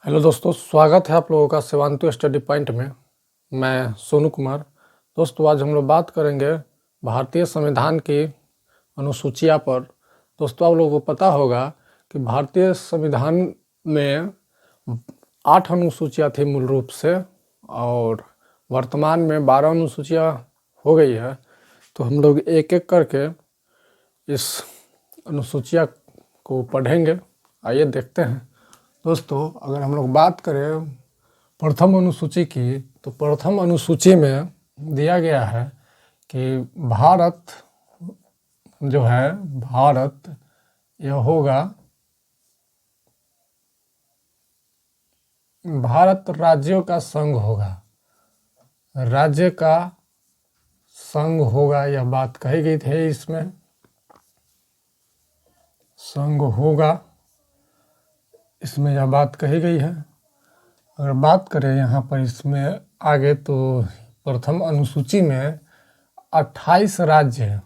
Hello दोस्तों, स्वागत है आप लोगों का शिवांतु स्टडी पॉइंट में। मैं सोनू कुमार। दोस्तों, आज हम लोग बात करेंगे भारतीय संविधान की अनुसूचियाँ पर। दोस्तों, आप लोगों को पता होगा कि भारतीय संविधान में 8 अनुसूचियाँ थी मूल रूप से, और वर्तमान में 12 अनुसूचियाँ हो गई है। तो हम लोग एक एक करके इस अनुसूचियाँ को पढ़ेंगे। आइए देखते हैं। दोस्तों, अगर हम लोग बात करें प्रथम अनुसूची की, तो प्रथम अनुसूची में दिया गया है कि भारत जो है, भारत यह होगा, भारत राज्यों का संघ होगा, राज्य का संघ होगा। यह बात कही गई थी, इसमें संघ होगा, इसमें यह बात कही गई है। अगर बात करें यहाँ पर इसमें आगे, तो प्रथम अनुसूची में 28 राज्य,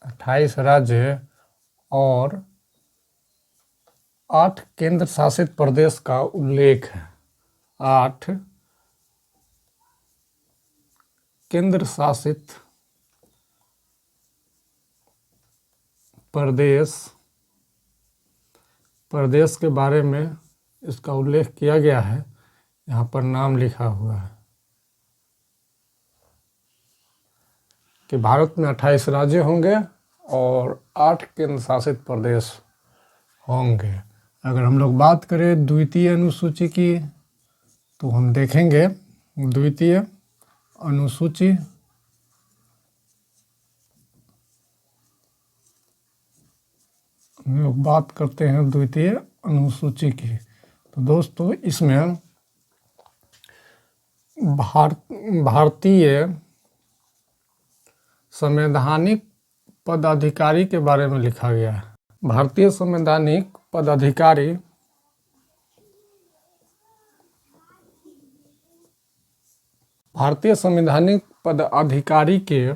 28 राज्य और 8 केंद्र शासित प्रदेश का उल्लेख है। 8 केंद्र शासित प्रदेश के बारे में इसका उल्लेख किया गया है। यहाँ पर नाम लिखा हुआ है कि भारत में 28 राज्य होंगे और 8 केंद्र शासित प्रदेश होंगे। अगर हम लोग बात करें द्वितीय अनुसूची की, तो हम देखेंगे द्वितीय अनुसूची हम लोग बात करते हैं द्वितीय अनुसूची की। तो दोस्तों, इसमें भारतीय संवैधानिक पदाधिकारी के बारे में लिखा गया है। भारतीय संवैधानिक पदाधिकारी भारतीय संवैधानिक पदाधिकारी के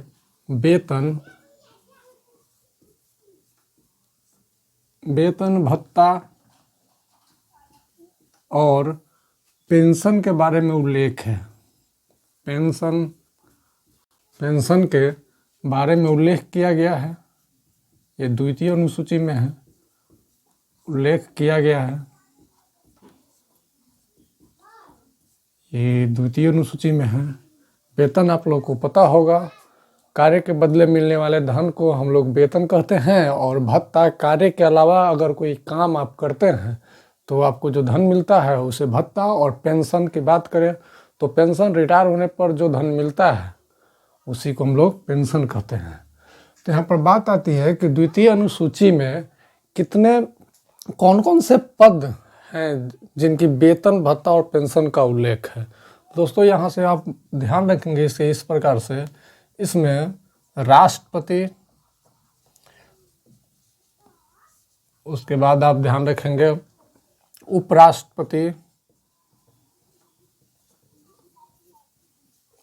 वेतन भत्ता और पेंशन के बारे में उल्लेख है। पेंशन के बारे में उल्लेख किया गया है। ये द्वितीय अनुसूची में है, उल्लेख किया गया है। ये द्वितीय अनुसूची में है। वेतन आप लोग को पता होगा, कार्य के बदले मिलने वाले धन को हम लोग वेतन कहते हैं, और भत्ता कार्य के अलावा अगर कोई काम आप करते हैं तो आपको जो धन मिलता है उसे भत्ता। और पेंशन की बात करें तो पेंशन रिटायर होने पर जो धन मिलता है उसी को हम लोग पेंशन कहते हैं। तो यहाँ पर बात आती है कि द्वितीय अनुसूची में कौन कौन से पद हैं जिनकी वेतन भत्ता और पेंशन का उल्लेख है। दोस्तों, यहाँ से आप ध्यान रखेंगे इसे इस प्रकार से, इसमें राष्ट्रपति, उसके बाद आप ध्यान रखेंगे उपराष्ट्रपति,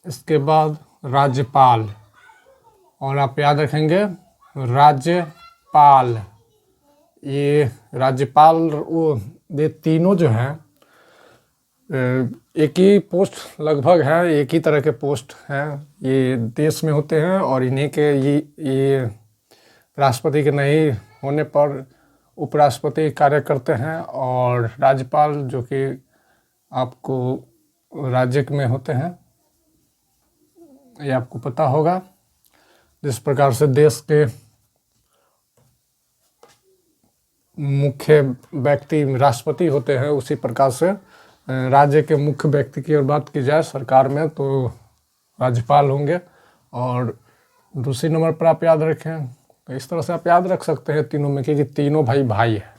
इसके बाद राज्यपाल, और आप याद रखेंगे राज्यपाल। ये राज्यपाल, वो ये तीनों जो हैं एक ही पोस्ट लगभग है, एक ही तरह के पोस्ट हैं, ये देश में होते हैं, और इन्हीं के ये राष्ट्रपति के नहीं होने पर उपराष्ट्रपति कार्य करते हैं, और राज्यपाल जो कि आपको राज्य में होते हैं, ये आपको पता होगा। जिस प्रकार से देश के मुख्य व्यक्ति राष्ट्रपति होते हैं, उसी प्रकार से राज्य के मुख्य व्यक्ति की अगर बात की जाए सरकार में, तो राज्यपाल होंगे। और दूसरी नंबर पर आप याद रखें, तो इस तरह से आप याद रख सकते हैं तीनों में कि तीनों भाई है।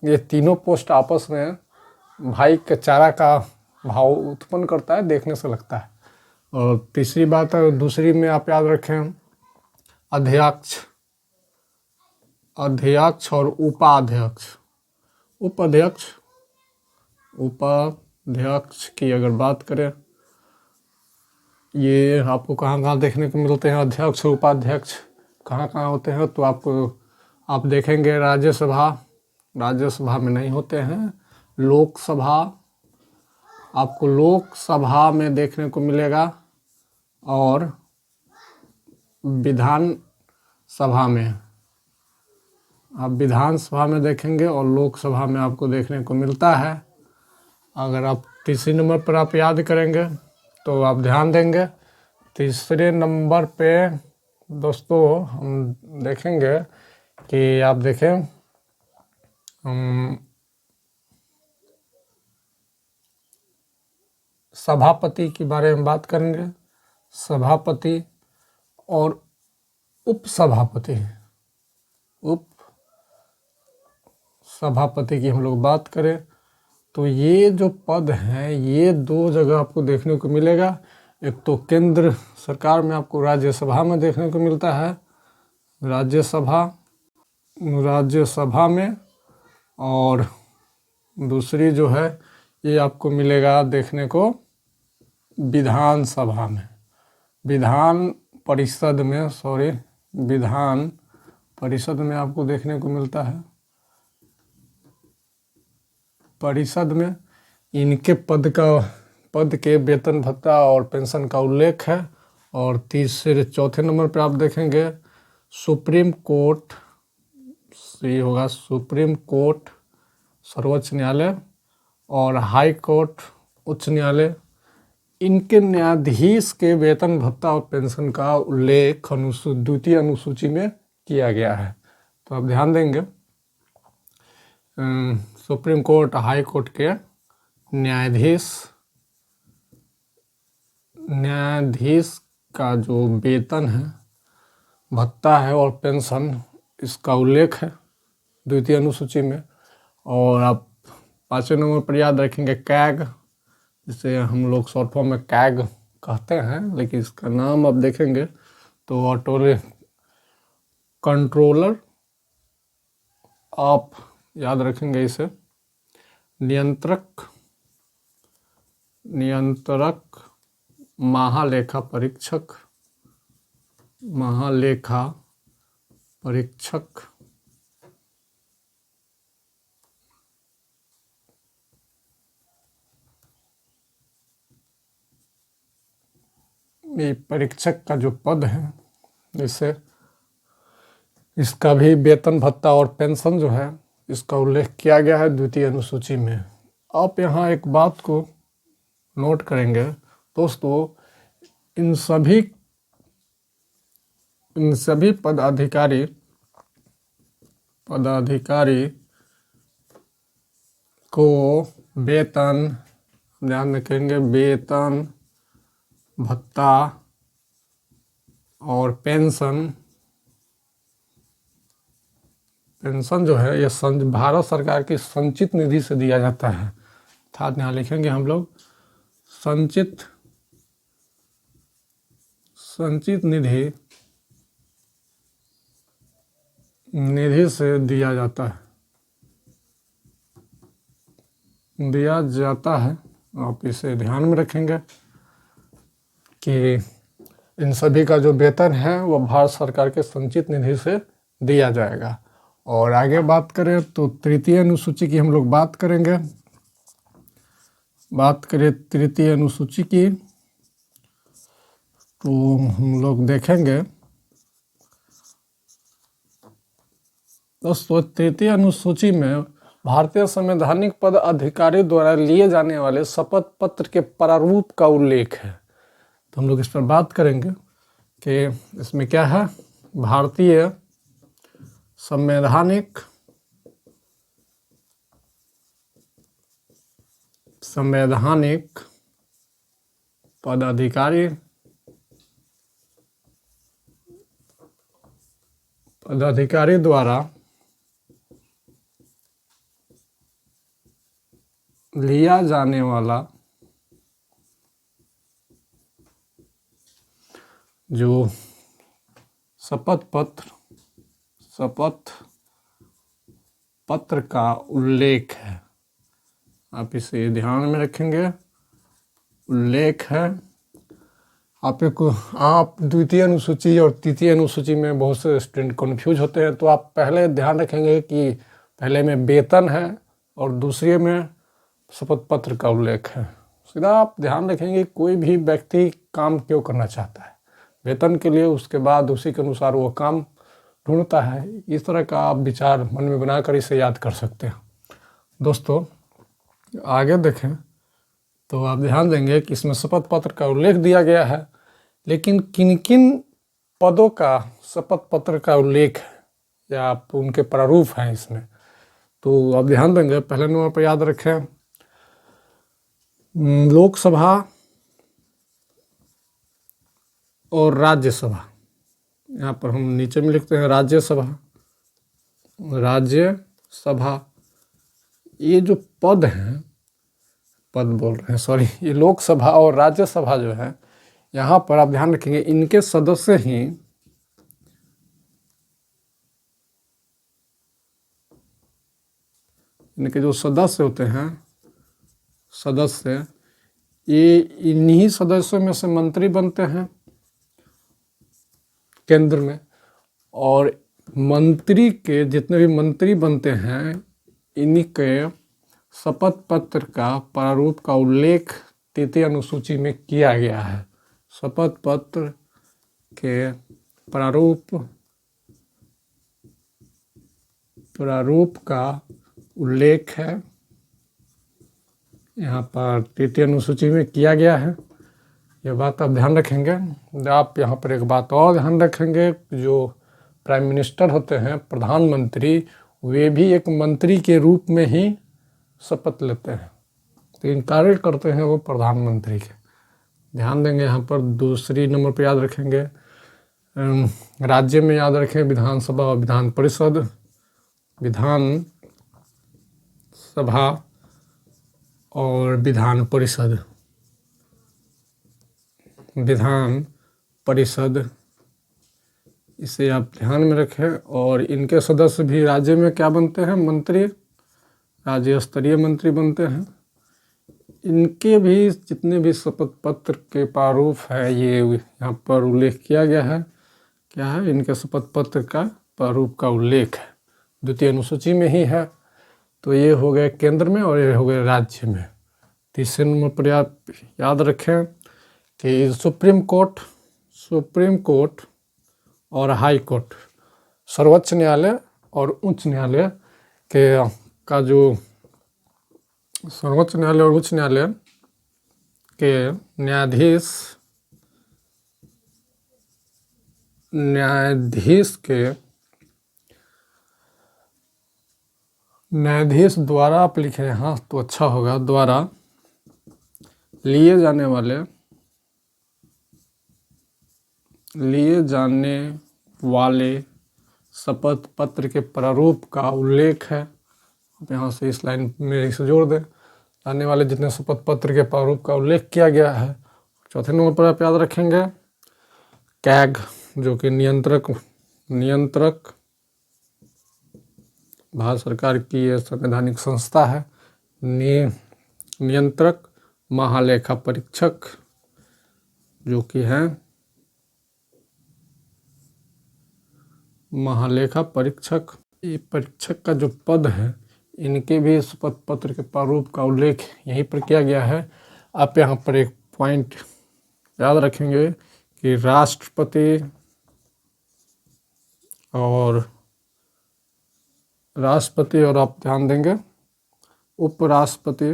ये तीनों पोस्ट आपस में भाई के चारा का भाव उत्पन्न करता है, देखने से लगता है। और तीसरी बात है, दूसरी में आप याद रखें अध्यक्ष और उपाध्यक्ष की अगर बात करें, ये आपको कहाँ कहाँ देखने को मिलते हैं। अध्यक्ष और उपाध्यक्ष कहाँ कहाँ होते हैं, तो आप देखेंगे राज्यसभा राज्यसभा में नहीं होते हैं। लोकसभा आपको लोकसभा में देखने को मिलेगा और विधान सभा में आप विधानसभा में देखेंगे और लोकसभा में आपको देखने को मिलता है। अगर आप तीसरे नंबर पर आप याद करेंगे तो आप ध्यान देंगे, तीसरे नंबर पे दोस्तों हम देखेंगे कि आप देखें सभापति के बारे में बात करेंगे। सभापति और उपसभापति, उप सभापति की हम लोग बात करें तो ये जो पद हैं ये दो जगह आपको देखने को मिलेगा। एक तो केंद्र सरकार में आपको राज्यसभा में देखने को मिलता है, राज्यसभा में, और दूसरी जो है ये आपको मिलेगा देखने को विधानसभा में, विधान परिषद में आपको देखने को मिलता है। परिषद में इनके पद के वेतन भत्ता और पेंशन का उल्लेख है। और चौथे नंबर पर आप देखेंगे सुप्रीम कोर्ट, ये होगा सुप्रीम कोर्ट सर्वोच्च न्यायालय और हाई कोर्ट उच्च न्यायालय, इनके न्यायाधीश के वेतन भत्ता और पेंशन का उल्लेख द्वितीय अनुसूची में किया गया है। तो आप ध्यान देंगे सुप्रीम कोर्ट हाई कोर्ट के न्यायाधीश का जो वेतन है, भत्ता है और पेंशन, इसका उल्लेख है द्वितीय अनुसूची में। और आप 5वें नंबर पर याद रखेंगे कैग, जिसे हम लोग शॉर्ट फॉर्म में कैग कहते हैं, लेकिन इसका नाम आप देखेंगे तो कंट्रोलर आप याद रखेंगे इसे, नियंत्रक महालेखा परीक्षक ये परीक्षक का जो पद है, इसका भी वेतन भत्ता और पेंशन जो है इसका उल्लेख किया गया है द्वितीय अनुसूची में। आप यहाँ एक बात को नोट करेंगे दोस्तों, इन सभी पदाधिकारी को वेतन, ध्यान रखेंगे, वेतन भत्ता और पेंशन जो है ये भारत सरकार की संचित निधि से दिया जाता है। अर्थात यहाँ लिखेंगे हम लोग संचित निधि से दिया जाता है। आप इसे ध्यान में रखेंगे कि इन सभी का जो वेतन है वो भारत सरकार के संचित निधि से दिया जाएगा। और आगे बात करें तो तृतीय अनुसूची की हम लोग बात करेंगे। तृतीय अनुसूची की तो हम लोग देखेंगे दोस्तों, तृतीय अनुसूची में भारतीय संवैधानिक पद अधिकारी द्वारा लिए जाने वाले शपथ पत्र के प्रारूप का उल्लेख है। तो हम लोग इस पर बात करेंगे कि इसमें क्या है। भारतीय संवैधानिक पदाधिकारी द्वारा लिया जाने वाला जो शपथ पत्र का उल्लेख है, आप इसे ध्यान में रखेंगे, उल्लेख है। आप द्वितीय अनुसूची और तृतीय अनुसूची में बहुत से स्टूडेंट कंफ्यूज होते हैं, तो आप पहले ध्यान रखेंगे कि पहले में वेतन है और दूसरे में शपथ पत्र का उल्लेख है। सीधा आप ध्यान रखेंगे, कोई भी व्यक्ति काम क्यों करना चाहता है, वेतन के लिए, उसके बाद उसी के अनुसार वो काम ढूंढता है। इस तरह का आप विचार मन में बनाकर इसे याद कर सकते हैं। दोस्तों आगे देखें तो आप ध्यान देंगे कि इसमें शपथ पत्र का उल्लेख दिया गया है, लेकिन किन किन पदों का शपथ पत्र का उल्लेख है या आप उनके प्रारूप हैं इसमें, तो आप ध्यान देंगे। पहले नंबर पर याद रखें लोकसभा और राज्यसभा। यहाँ पर हम नीचे में लिखते हैं राज्यसभा। राज्यसभा ये जो पद हैं, पद बोल रहे हैं सॉरी, ये लोकसभा और राज्यसभा जो है, यहाँ पर आप ध्यान रखेंगे इनके सदस्य ही इनके जो सदस्य होते हैं, सदस्य ये इन्हीं सदस्यों में से मंत्री बनते हैं केंद्र में, और मंत्री के जितने भी मंत्री बनते हैं इन्हीं के शपथ पत्र का प्रारूप का उल्लेख 3वीं अनुसूची में किया गया है। शपथ पत्र के प्रारूप का उल्लेख है यहाँ पर 3वीं अनुसूची में किया गया है। ये बात आप ध्यान रखेंगे। आप यहाँ पर एक बात और ध्यान रखेंगे, जो प्राइम मिनिस्टर होते हैं, प्रधानमंत्री, वे भी एक मंत्री के रूप में ही शपथ लेते हैं, तो इन कार्य करते हैं वो प्रधानमंत्री के। ध्यान देंगे यहाँ पर। दूसरी नंबर पर याद रखेंगे राज्य में याद रखें विधानसभा और विधान परिषद। विधान सभा और विधान परिषद, विधान परिषद, इसे आप ध्यान में रखें। और इनके सदस्य भी राज्य में क्या बनते हैं, मंत्री, राज्य स्तरीय मंत्री बनते हैं। इनके भी जितने भी शपथ पत्र के प्रारूप है ये यहाँ पर उल्लेख किया गया है। क्या है, इनके शपथ पत्र का प्रारूप का उल्लेख है, 2वीं अनुसूची में ही है। तो ये हो गए केंद्र में और ये हो गए राज्य में। तीसरे नंबर पर आप याद रखें कि सुप्रीम कोर्ट और हाई कोर्ट, सर्वोच्च न्यायालय और उच्च न्यायालय का जो सर्वोच्च न्यायालय और उच्च न्यायालय के न्यायाधीश द्वारा आप लिखे यहाँ तो अच्छा होगा, द्वारा लिए जाने वाले शपथ पत्र के प्रारूप का उल्लेख है। आप यहाँ से इस लाइन में इसे जोड़ दें, जाने वाले जितने शपथ पत्र के प्रारूप का उल्लेख किया गया है। चौथे नंबर पर आप याद रखेंगे कैग, जो कि नियंत्रक भारत सरकार की यह संवैधानिक संस्था है। नियंत्रक महालेखा परीक्षक जो कि है महालेखा परीक्षक, ये परीक्षक का जो पद है, इनके भी शपथ पत्र के प्रारूप का उल्लेख यहीं पर किया गया है। आप यहाँ पर एक पॉइंट याद रखेंगे कि राष्ट्रपति और आप ध्यान देंगे उपराष्ट्रपति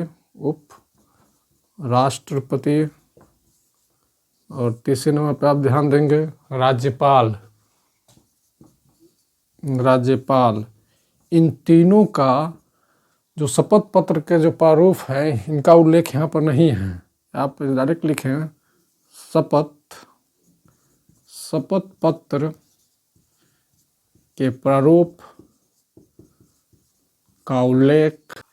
और तीसरे नंबर पर आप ध्यान देंगे राज्यपाल। इन तीनों का जो शपथ पत्र के जो प्रारूप है, इनका उल्लेख यहाँ पर नहीं है। आप डायरेक्ट लिखें शपथ पत्र के प्रारूप का उल्लेख,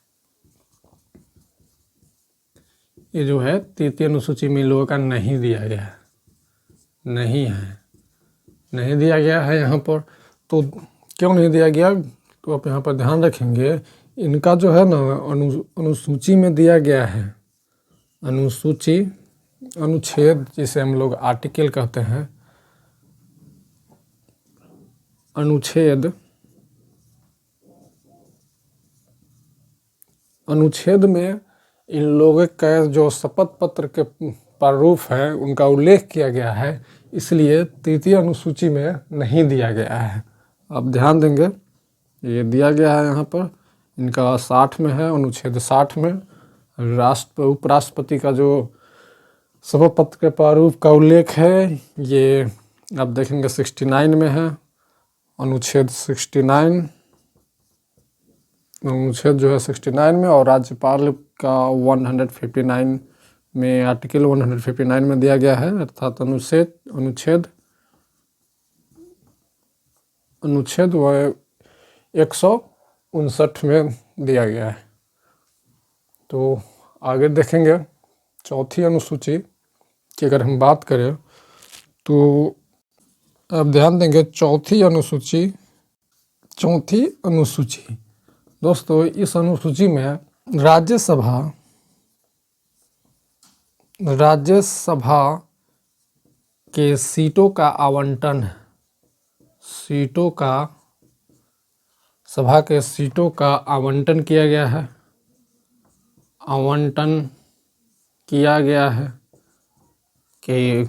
ये जो है 3वीं अनुसूची में लोगों का नहीं दिया गया है, नहीं दिया गया है यहाँ पर। तो क्यों नहीं दिया गया, तो आप यहाँ पर ध्यान रखेंगे इनका जो है ना अनुसूची में दिया गया है। अनुच्छेद जिसे हम लोग आर्टिकल कहते हैं, अनुच्छेद अनुच्छेद में इन लोगों का जो शपथ पत्र के प्रारूप है उनका उल्लेख किया गया है, इसलिए तृतीय अनुसूची में नहीं दिया गया है। आप ध्यान देंगे, ये दिया गया है यहाँ पर, इनका 60 में है, अनुच्छेद 60 में उपराष्ट्रपति का जो शपथ पत्र के प्रारूप का उल्लेख है, ये आप देखेंगे 69 में है, अनुच्छेद 69, अनुच्छेद जो है 69 में, और राज्यपाल का 159 में, आर्टिकल 159 में दिया गया है, अर्थात अनुच्छेद 159 में दिया गया है। तो आगे देखेंगे चौथी अनुसूची की अगर हम बात करें तो आप ध्यान देंगे चौथी अनुसूची दोस्तों, इस अनुसूची में राज्यसभा के सीटों का आवंटन, सभा के सीटों का आवंटन किया गया है कि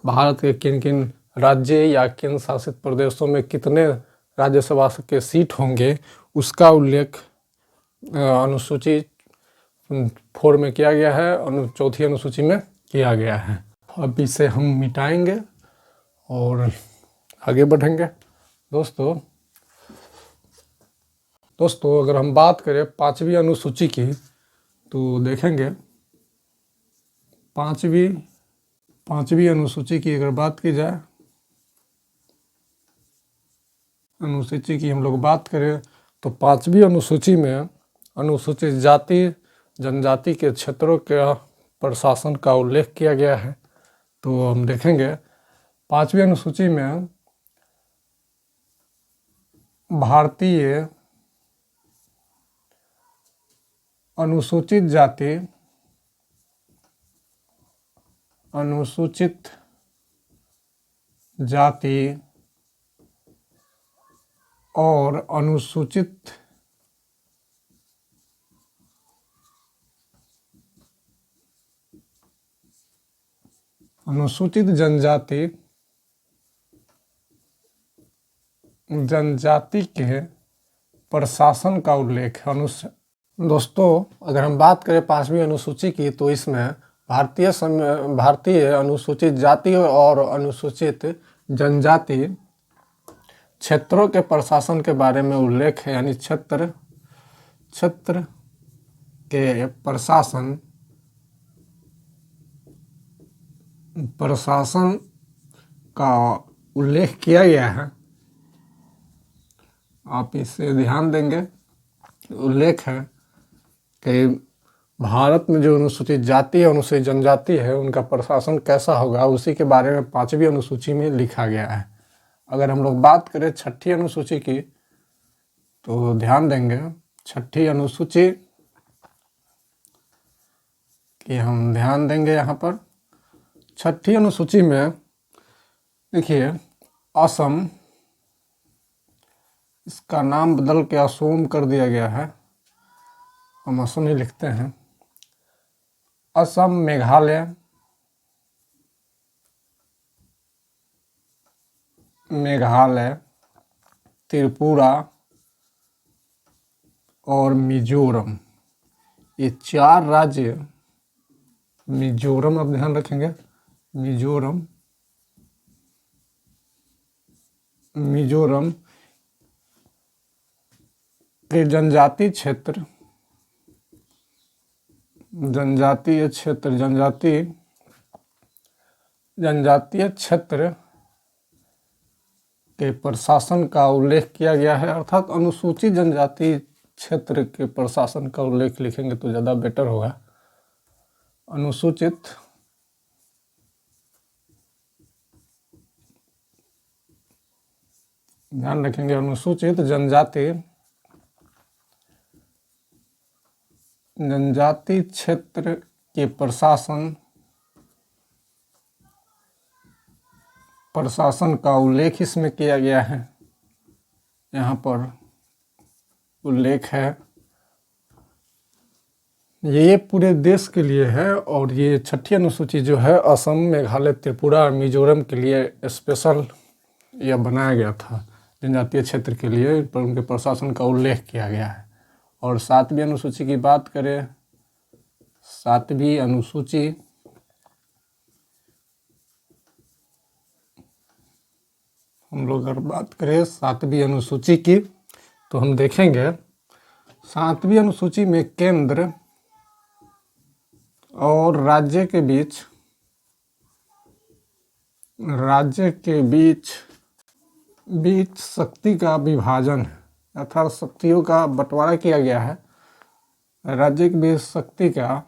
भारत के किन किन राज्य या केंद्र शासित प्रदेशों में कितने राज्यसभा के सीट होंगे, उसका उल्लेख अनुसूची 4 में किया गया है, चौथी अनुसूची में किया गया है। अब इसे हम मिटाएंगे और आगे बढ़ेंगे। दोस्तों अगर हम बात करें पांचवी अनुसूची की तो देखेंगे पांचवी अनुसूची की अगर बात की जाए, अनुसूची की हम लोग बात करें तो पांचवी अनुसूची में अनुसूचित जाति जनजाति के क्षेत्रों के प्रशासन का उल्लेख किया गया है। तो हम देखेंगे पांचवी अनुसूची में भारतीय अनुसूचित जाति और अनुसूचित जनजाति के प्रशासन का उल्लेख है। दोस्तों अगर हम बात करें पांचवी अनुसूची की तो इसमें भारतीय अनुसूचित जाति और अनुसूचित जनजाति क्षेत्रों के प्रशासन के बारे में उल्लेख है, यानी क्षेत्र के प्रशासन का उल्लेख किया गया है। आप इसे ध्यान देंगे, उल्लेख है कि भारत में जो अनुसूचित जाति है, अनुसूचित जनजाति है, उनका प्रशासन कैसा होगा, उसी के बारे में पांचवी अनुसूची में लिखा गया है। अगर हम लोग बात करें छठी अनुसूची की तो ध्यान देंगे छठी अनुसूची की हम ध्यान देंगे यहाँ पर। छठी अनुसूची में देखिए असम, इसका नाम बदल के असोम कर दिया गया है, हम असम ही लिखते हैं। असम, मेघालय, त्रिपुरा और मिजोरम, ये 4 राज्य, मिजोरम आप ध्यान रखेंगे, मिजोरम के जनजातीय क्षेत्र के प्रशासन का उल्लेख किया गया है, अर्थात अनुसूचित जनजाति क्षेत्र के प्रशासन का उल्लेख लिखेंगे तो ज़्यादा बेटर होगा। अनुसूचित ध्यान रखेंगे, अनुसूचित जनजाति क्षेत्र के प्रशासन का उल्लेख इसमें किया गया है। यहाँ पर उल्लेख है ये पूरे देश के लिए है और ये छठी अनुसूची जो है असम, मेघालय, त्रिपुरा और मिजोरम के लिए स्पेशल यह बनाया गया था। जनजातीय क्षेत्र के लिए पर उनके प्रशासन का उल्लेख किया गया है। और 7वीं अनुसूची की बात करें, 7वीं अनुसूची हम लोग अगर बात करें 7वीं अनुसूची की तो हम देखेंगे 7वीं अनुसूची में केंद्र और राज्य के बीच शक्ति का विभाजन है, अर्थात शक्तियों का बंटवारा किया गया है। राज्य के बीच शक्ति का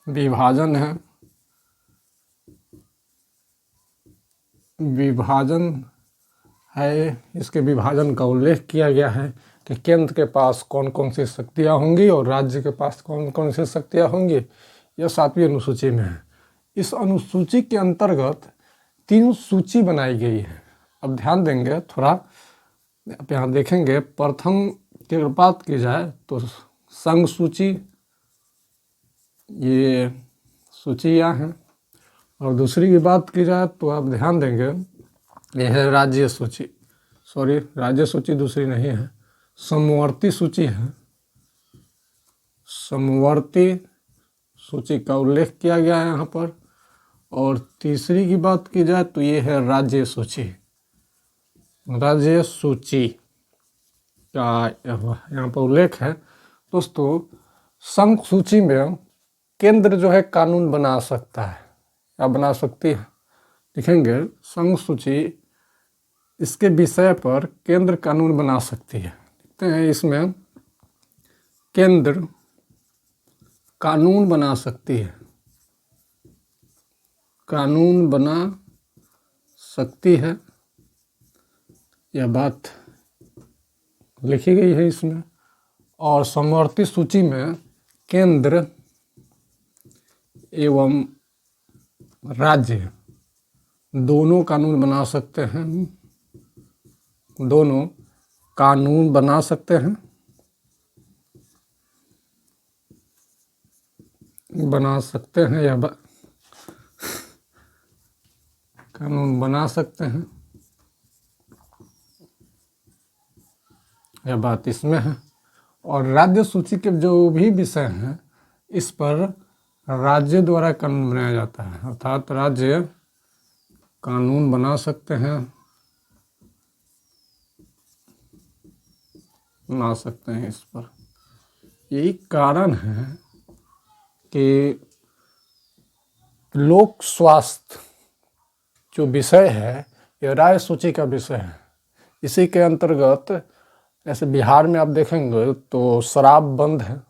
विभाजन है, इसके विभाजन का उल्लेख किया गया है कि केंद्र के पास कौन कौन सी शक्तियाँ होंगी और राज्य के पास कौन कौन सी शक्तियाँ होंगी, यह 7वीं अनुसूची में है। इस अनुसूची के अंतर्गत 3 सूची बनाई गई है। अब ध्यान देंगे थोड़ा, आप यहाँ देखेंगे प्रथम की बात की जाए तो संघ सूची, ये सूचियाँ हैं। और दूसरी की बात की जाए तो आप ध्यान देंगे यह है राज्य सूची, राज्य सूची दूसरी नहीं है, समवर्ती सूची है। समवर्ती सूची का उल्लेख किया गया है यहाँ पर। और तीसरी की बात की जाए तो ये है राज्य सूची। राज्य सूची का यहाँ पर उल्लेख है। दोस्तों, संघ सूची में केंद्र जो है कानून बना सकता है या बना सकती है। देखेंगे संघ सूची, इसके विषय पर केंद्र कानून बना सकती है। देखते हैं इसमें केंद्र कानून बना सकती है, कानून बना सकती है, यह बात लिखी गई है इसमें। और समवर्ती सूची में केंद्र एवं राज्य दोनों कानून बना सकते हैं, दोनों कानून बना सकते हैं, कानून बना सकते हैं, यह बात इसमें है। और राज्य सूची के जो भी विषय हैं इस पर राज्य द्वारा कानून बनाया जाता है, अर्थात राज्य कानून बना सकते हैं, इस पर। यही कारण है कि लोक स्वास्थ्य जो विषय है यह राज्य सूची का विषय है। इसी के अंतर्गत ऐसे बिहार में आप देखेंगे तो शराब बंद है।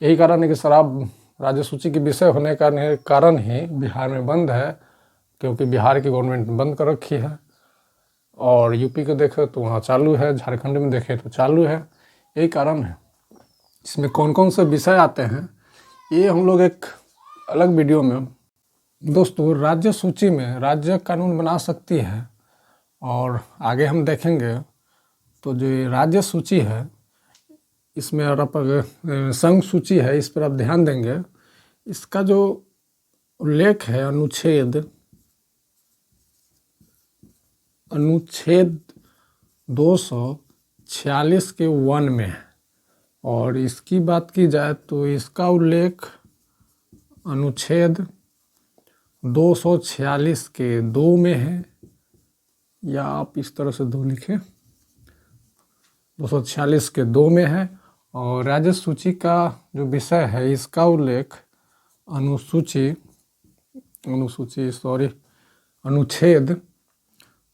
यही कारण है कि शराब राज्य सूची के विषय होने का कारण ही बिहार में बंद है, क्योंकि बिहार की गवर्नमेंट बंद कर रखी है। और यूपी को देखें तो वहाँ चालू है, झारखंड में देखें तो चालू है। यही कारण है। इसमें कौन कौन से विषय आते हैं ये हम लोग एक अलग वीडियो में। दोस्तों, राज्य सूची में राज्य कानून बना सकती है और आगे हम देखेंगे तो जो ये राज्य सूची है इसमें और आप संघ सूची है, इस पर आप ध्यान देंगे। इसका जो उल्लेख है अनुच्छेद 246 के 1 में है। और इसकी बात की जाए तो इसका उल्लेख अनुच्छेद 246 के 2 में है, या आप इस तरह से 2 लिखें, 246 के 2 में है। और राज्य सूची का जो विषय है इसका उल्लेख अनुच्छेद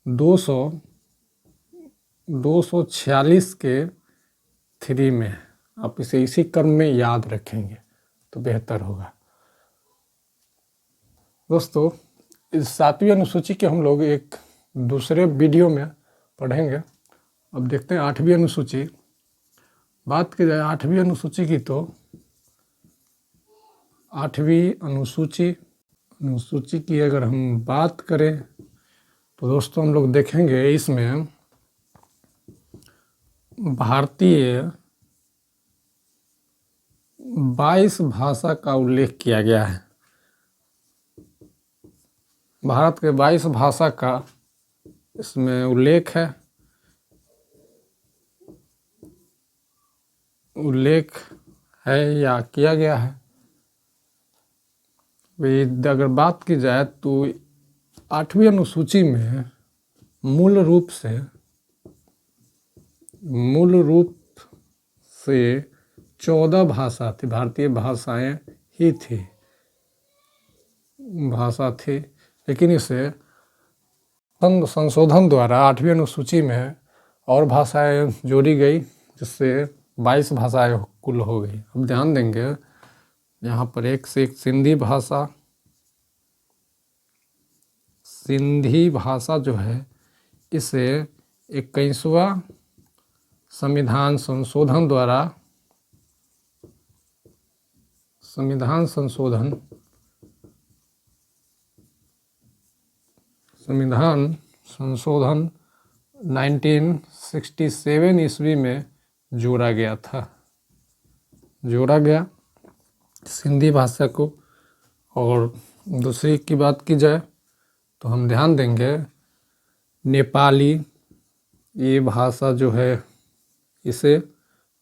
246 के 3 में है। आप इसे इसी क्रम में याद रखेंगे तो बेहतर होगा। दोस्तों, इस 7वीं अनुसूची के हम लोग एक दूसरे वीडियो में पढ़ेंगे। अब देखते हैं 8वीं अनुसूची। बात की जाए 8वीं अनुसूची की तो 8वीं अनुसूची की अगर हम बात करें तो दोस्तों हम लोग देखेंगे इसमें भारतीय 22 भाषा का उल्लेख किया गया है। भारत के 22 भाषा का इसमें उल्लेख है या किया गया है। अगर बात की जाए तो 8वीं अनुसूची में मूल रूप से 14 भाषा थी, भारतीय भाषाएं ही थी, लेकिन इसे संशोधन द्वारा 8वीं अनुसूची में और भाषाएं जोड़ी गई, जिससे 22 भाषाएं कुल हो गई। अब ध्यान देंगे यहाँ पर एक से एक सिंधी भाषा जो है, इसे 21वां संविधान संशोधन द्वारा संविधान संशोधन 1967 ईस्वी में जोड़ा गया सिंधी भाषा को। और दूसरी की बात की जाए तो हम ध्यान देंगे नेपाली, ये भाषा जो है इसे,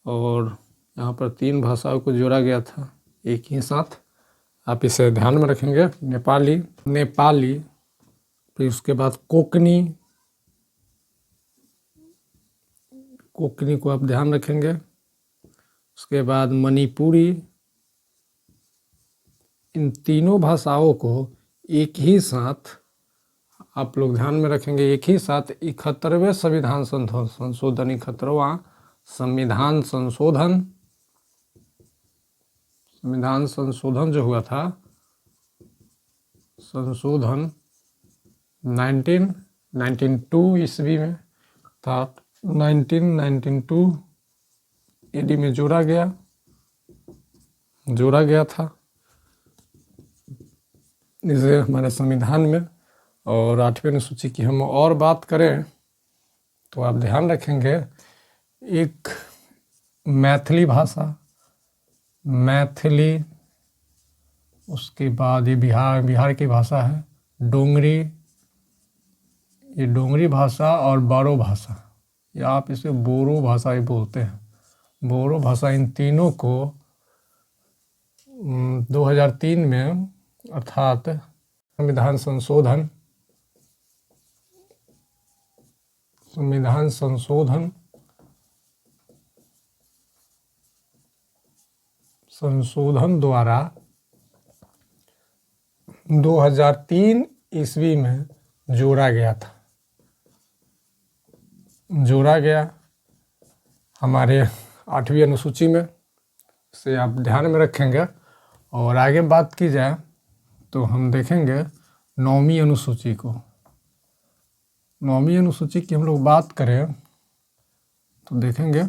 और यहाँ पर 3 भाषाओं को जोड़ा गया था एक ही साथ, आप इसे ध्यान में रखेंगे। नेपाली, फिर उसके बाद कोंकणी को आप ध्यान रखेंगे। उसके बाद मणिपुरी। इन तीनों भाषाओं को एक ही साथ आप लोग ध्यान में रखेंगे, एक ही साथ 71वें संविधान संशोधन 71वां संविधान संशोधन जो हुआ था, संशोधन 1992 ईस्वी में था, 1992 AD में जोड़ा गया था इसे हमारे संविधान में। और 8वीं अनुसूची की हम और बात करें तो आप ध्यान रखेंगे एक मैथिली भाषा, उसके बाद ये बिहार की भाषा है डोंगरी, ये डोंगरी भाषा, और बोरो भाषा, या आप इसे बोरो भाषा भी बोलते हैं, बोरो भाषा। इन तीनों को 2003 में अर्थात संविधान संशोधन 2003 ईस्वी में जोड़ा गया हमारे 8वीं अनुसूची में, से आप ध्यान में रखेंगे। और आगे बात की जाए तो हम देखेंगे 9वीं अनुसूची को। 9वीं अनुसूची की हम लोग बात करें तो देखेंगे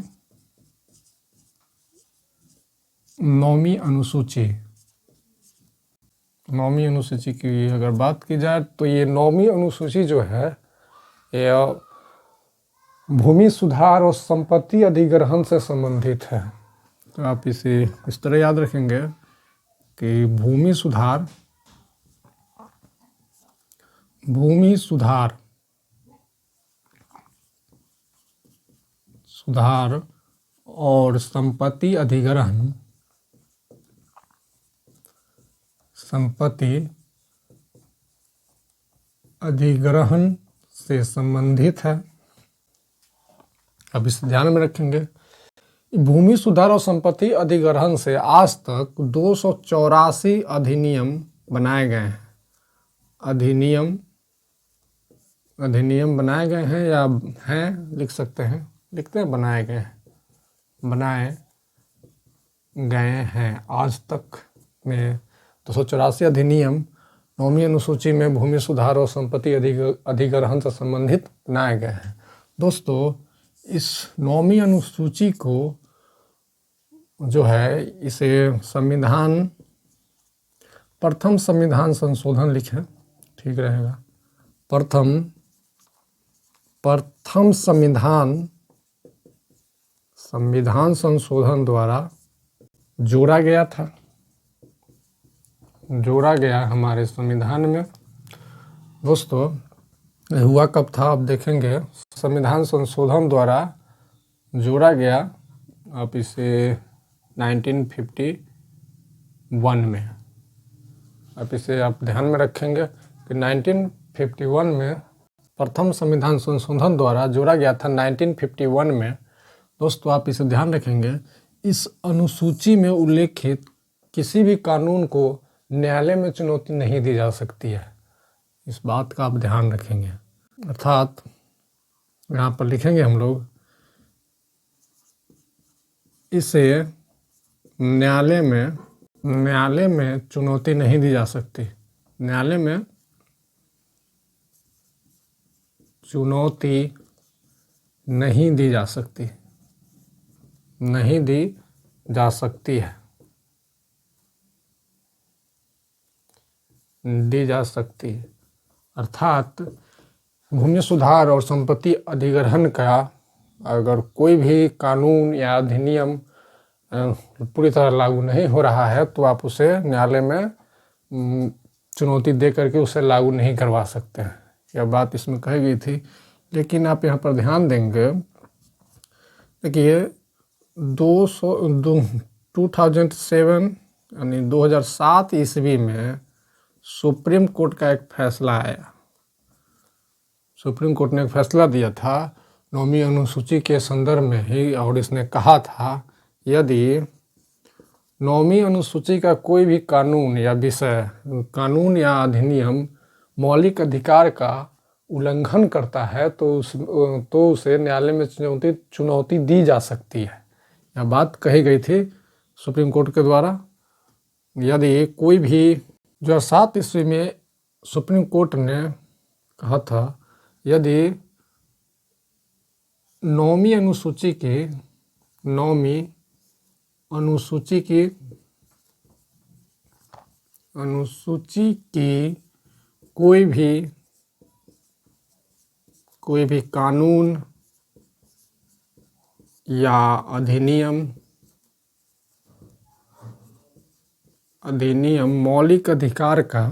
9वीं अनुसूची की अगर बात की जाए तो ये 9वीं अनुसूची जो है ये भूमि सुधार और संपत्ति अधिग्रहण से संबंधित है। तो आप इसे इस तरह याद रखेंगे कि भूमि सुधार और संपत्ति अधिग्रहण से संबंधित है। अब इसे ध्यान में रखेंगे। भूमि सुधार और संपत्ति अधिग्रहण से आज तक 284 अधिनियम बनाए गए हैं। अधिनियम बनाए गए हैं या हैं, लिख सकते हैं, लिखते हैं बनाए गए हैं। आज तक में 284 अधिनियम 9वीं अनुसूची में भूमि सुधार और संपत्ति अधिग्रहण से संबंधित बनाए गए हैं। दोस्तों, इस 9वीं अनुसूची को जो है, इसे प्रथम संविधान संशोधन लिखें, ठीक रहेगा। प्रथम संविधान संशोधन द्वारा जोड़ा गया था, जोड़ा गया हमारे संविधान में। दोस्तों हुआ कब था आप देखेंगे, संविधान संशोधन द्वारा जोड़ा गया। आप इसे 1951 में, आप इसे आप ध्यान में रखेंगे कि 1951 में प्रथम संविधान संशोधन द्वारा जोड़ा गया था 1951 में। दोस्तों आप इसे ध्यान रखेंगे, इस अनुसूची में उल्लेखित किसी भी कानून को न्यायालय में चुनौती नहीं दी जा सकती है। इस बात का आप ध्यान रखेंगे। अर्थात यहाँ पर लिखेंगे हम लोग, इसे न्यायालय में चुनौती नहीं दी जा सकती, न्यायालय में चुनौती नहीं दी जा सकती, नहीं दी जा सकती है, दी जा सकती है। अर्थात भूमि सुधार और संपत्ति अधिग्रहण का अगर कोई भी कानून या अधिनियम पूरी तरह लागू नहीं हो रहा है तो आप उसे न्यायालय में चुनौती दे करके उसे लागू नहीं करवा सकते हैं। यह बात इसमें कही गई थी। लेकिन आप यहाँ पर ध्यान देंगे, देखिए 2007 यानी 2007 ईस्वी में सुप्रीम कोर्ट का एक फैसला आया। सुप्रीम कोर्ट ने एक फैसला दिया था 9वीं अनुसूची के संदर्भ में ही, और इसने कहा था यदि 9वीं अनुसूची का कोई भी कानून या विषय, कानून या अधिनियम मौलिक अधिकार का उल्लंघन करता है तो उसे न्यायालय में चुनौती दी जा सकती है। यह बात कही गई थी सुप्रीम कोर्ट के द्वारा। यदि कोई भी 2007 ईस्वी में सुप्रीम कोर्ट ने कहा था यदि 9वीं अनुसूची की कोई भी कानून या अधिनियम मौलिक अधिकार का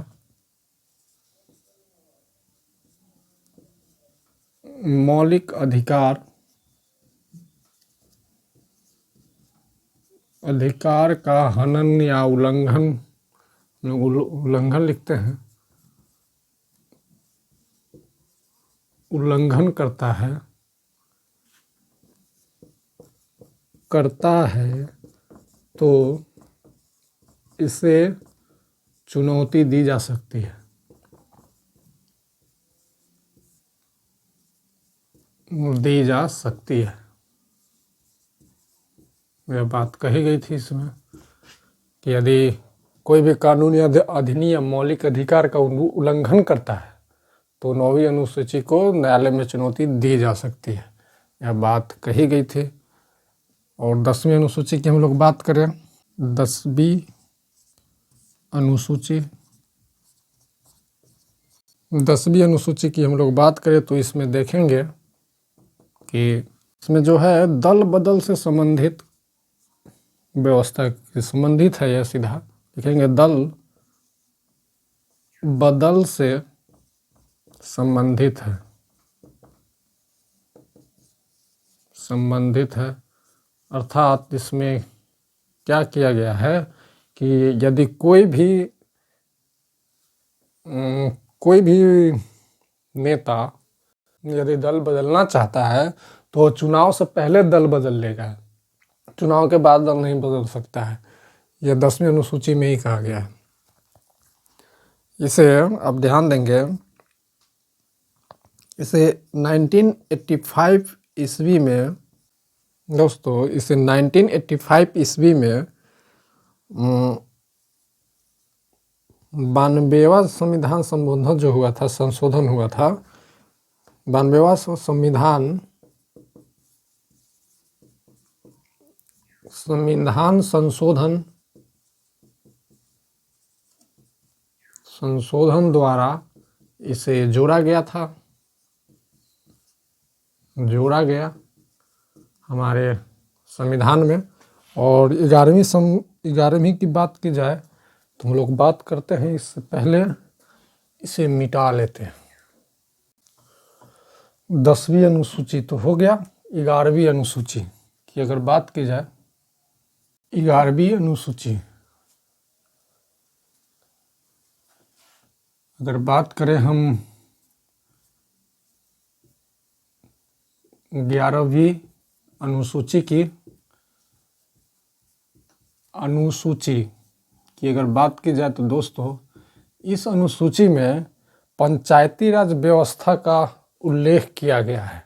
अधिकार का हनन या उल्लंघन लिखते हैं, उल्लंघन करता है तो इसे चुनौती दी जा सकती है, दी जा सकती है। यह बात कही गई थी इसमें कि यदि कोई भी कानून या अधिनियम मौलिक अधिकार का उल्लंघन करता है तो 9वीं अनुसूची को न्यायालय में चुनौती दी जा सकती है। यह बात कही गई थी। और 10वीं अनुसूची की हम लोग बात करें, 10वीं अनुसूची की हम लोग बात करें तो इसमें देखेंगे कि इसमें जो है दल बदल से संबंधित व्यवस्था संबंधित है। यह सीधा लिखेंगे दल बदल से संबंधित है। अर्थात इसमें क्या किया गया है कि यदि कोई भी नेता यदि दल बदलना चाहता है तो चुनाव से पहले दल बदल लेगा, चुनाव के बाद दल नहीं बदल सकता है। यह 10वीं अनुसूची में ही कहा गया है। इसे आप ध्यान देंगे, इसे 1985 ईस्वी में, दोस्तों इसे 1985 ईस्वी में 92वां संविधान संशोधन जो हुआ था, संशोधन हुआ था, 92वां संविधान संशोधन द्वारा इसे जोड़ा गया हमारे संविधान में। और 11वीं 11वीं की बात की जाए तो हम लोग बात करते हैं, इससे पहले इसे मिटा लेते हैं। 10वीं अनुसूची तो हो गया। 11वीं अनुसूची की अगर बात की जाए, 11वीं अनुसूची अगर बात करें हम 11वीं अनुसूची की अगर बात की जाए तो दोस्तों, इस अनुसूची में पंचायती राज व्यवस्था का उल्लेख किया गया है।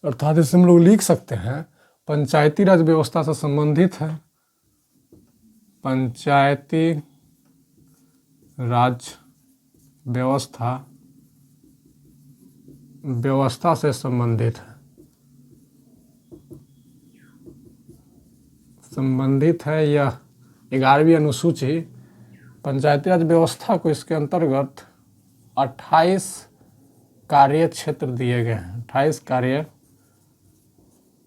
अर्थात इसे हम लोग लिख सकते हैं, पंचायती राज व्यवस्था से संबंधित है, पंचायती राज व्यवस्था से संबंधित है यह 11वीं अनुसूची। पंचायती राज व्यवस्था को इसके अंतर्गत 28 कार्य क्षेत्र दिए गए हैं, 28 कार्य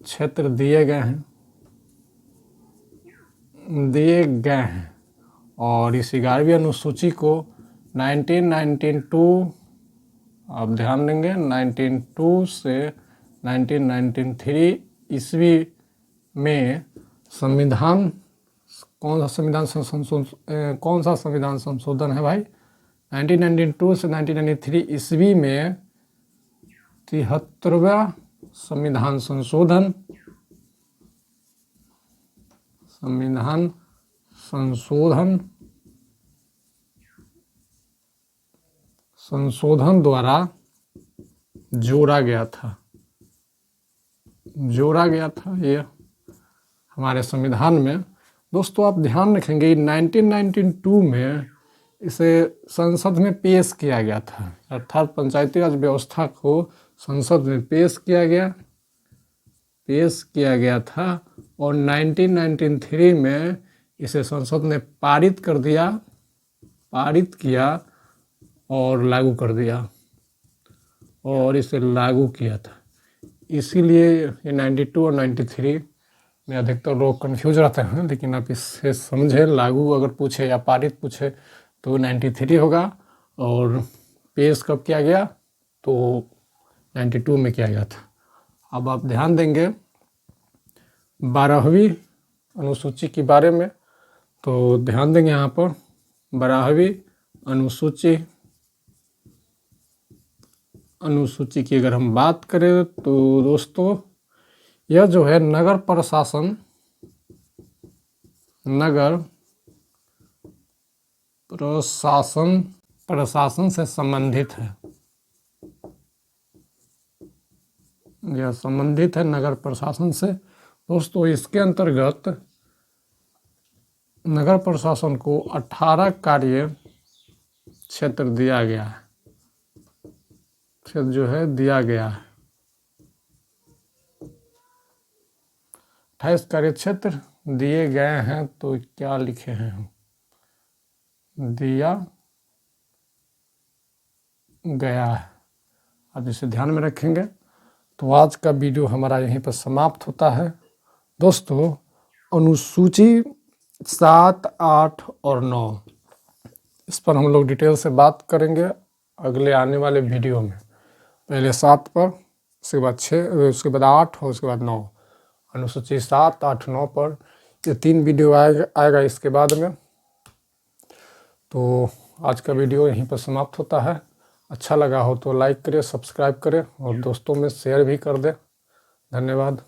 क्षेत्र दिए गए हैं। और इस 11वीं अनुसूची को 1992, आप ध्यान देंगे 1992 से 1993 ईस्वी में संविधान, कौन सा संविधान संशोधन है भाई, 1992 से 1993 ईस्वी में 73वां संविधान संशोधन द्वारा जोड़ा गया था ये हमारे संविधान में। दोस्तों आप ध्यान रखेंगे 1992 में इसे संसद में पेश किया गया था, अर्थात पंचायती राज व्यवस्था को संसद में पेश किया था और 1993 में इसे संसद ने पारित किया और लागू कर दिया और इसे लागू किया था। इसीलिए ये 92 और 93 में अधिकतर लोग कंफ्यूज रहते हैं, लेकिन आप इससे समझे, लागू अगर पूछे या पारित पूछे तो 93 होगा और पेश कब किया गया तो 92 में किया गया था। अब आप ध्यान देंगे 12वीं अनुसूची के बारे में, तो ध्यान देंगे यहाँ पर 12वीं अनुसूची की अगर हम बात करें तो दोस्तों, यह जो है नगर प्रशासन से संबंधित है। यह संबंधित है नगर प्रशासन से। दोस्तों इसके अंतर्गत नगर प्रशासन को 18 कार्य क्षेत्र दिया गया है, 28 कार्य क्षेत्र दिए गए हैं। तो क्या लिखे हैं हम, दिया गया है। अब इसे ध्यान में रखेंगे। तो आज का वीडियो हमारा यहीं पर समाप्त होता है। दोस्तों अनुसूची 7, 8 और 9 इस पर हम लोग डिटेल से बात करेंगे अगले आने वाले वीडियो में। पहले 7 पर, उसके बाद 6, उसके बाद 8 और उसके बाद 9। अनुसूची 7, 8, 9 पर ये 3 वीडियो आएगा इसके बाद में। तो आज का वीडियो यहीं पर समाप्त होता है। अच्छा लगा हो तो लाइक करें, सब्सक्राइब करें और दोस्तों में शेयर भी कर दें। धन्यवाद।